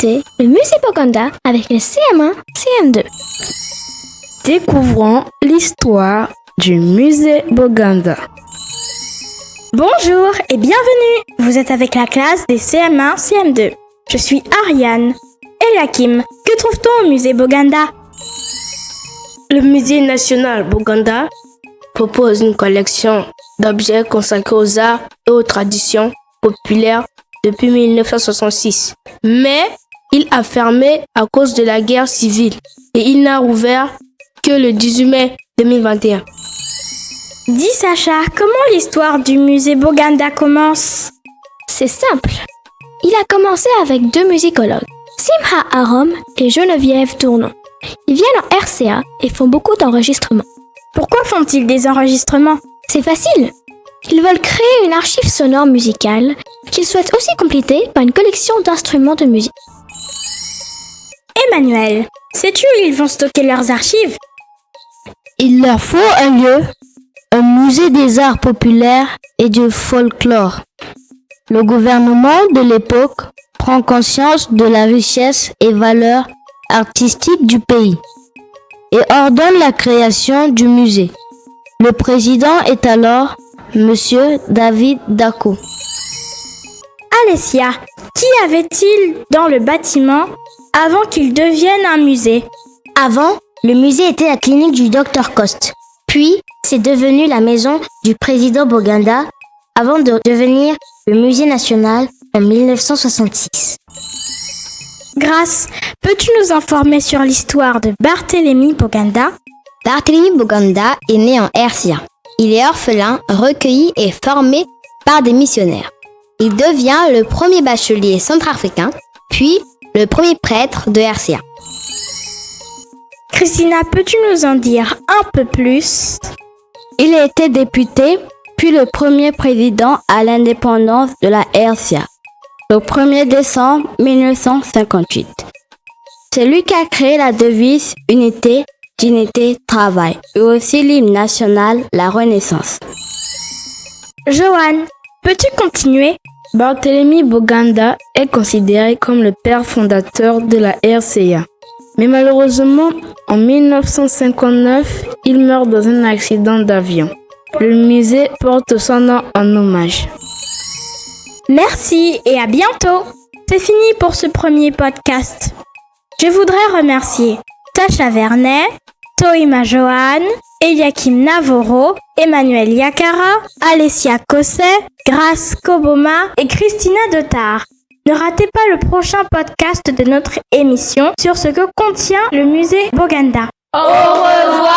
visiter le musée Boganda avec les CM1, CM2. Découvrons l'histoire du musée Boganda. Bonjour et bienvenue. Vous êtes avec la classe des CM1, CM2. Je suis Ariane. Eliakim, que trouve-t-on au musée Boganda? Le musée national Boganda propose une collection d'objets consacrés aux arts et aux traditions populaires depuis 1966. Mais il a fermé à cause de la guerre civile et il n'a rouvert que le 18 mai 2021. Dis Sacha, comment l'histoire du musée Boganda commence? C'est simple. Il a commencé avec deux musicologues, Simha Arom et Geneviève Tournon. Ils viennent en RCA et font beaucoup d'enregistrements. Pourquoi font-ils des enregistrements? C'est facile. Ils veulent créer une archive sonore musicale qu'ils souhaitent aussi compléter par une collection d'instruments de musique. Emmanuel, sais-tu où ils vont stocker leurs archives? Il leur faut un lieu, un musée des arts populaires et du folklore. Le gouvernement de l'époque prend conscience de la richesse et valeur artistique du pays et ordonne la création du musée. Le président est alors Monsieur David Dacko. Alessia, qui avait-il dans le bâtiment avant qu'il devienne un musée? Avant, le musée était la clinique du Dr Coste. Puis, c'est devenu la maison du président Boganda avant de devenir le musée national en 1966. Grâce, peux-tu nous informer sur l'histoire de Barthélemy Boganda? Barthélemy Boganda est né en RCA. Il est orphelin, recueilli et formé par des missionnaires. Il devient le premier bachelier centrafricain, puis le premier prêtre de RCA. Christina, peux-tu nous en dire un peu plus? Il a été député, puis le premier président à l'indépendance de la RCA, le 1er décembre 1958. C'est lui qui a créé la devise « Unité, dignité, travail » et aussi l'hymne national « La Renaissance ». Joanne, peux-tu continuer? Barthélemy Boganda est considéré comme le père fondateur de la RCA. Mais malheureusement, en 1959, il meurt dans un accident d'avion. Le musée porte son nom en hommage. Merci et à bientôt. C'est fini pour ce premier podcast. Je voudrais remercier Sacha Vernet, Toima Johan, Eliakim Navoro, Emmanuel Yakara, Alessia Cosset, Grace Koboma et Christina Detard. Ne ratez pas le prochain podcast de notre émission sur ce que contient le musée Boganda. Au revoir!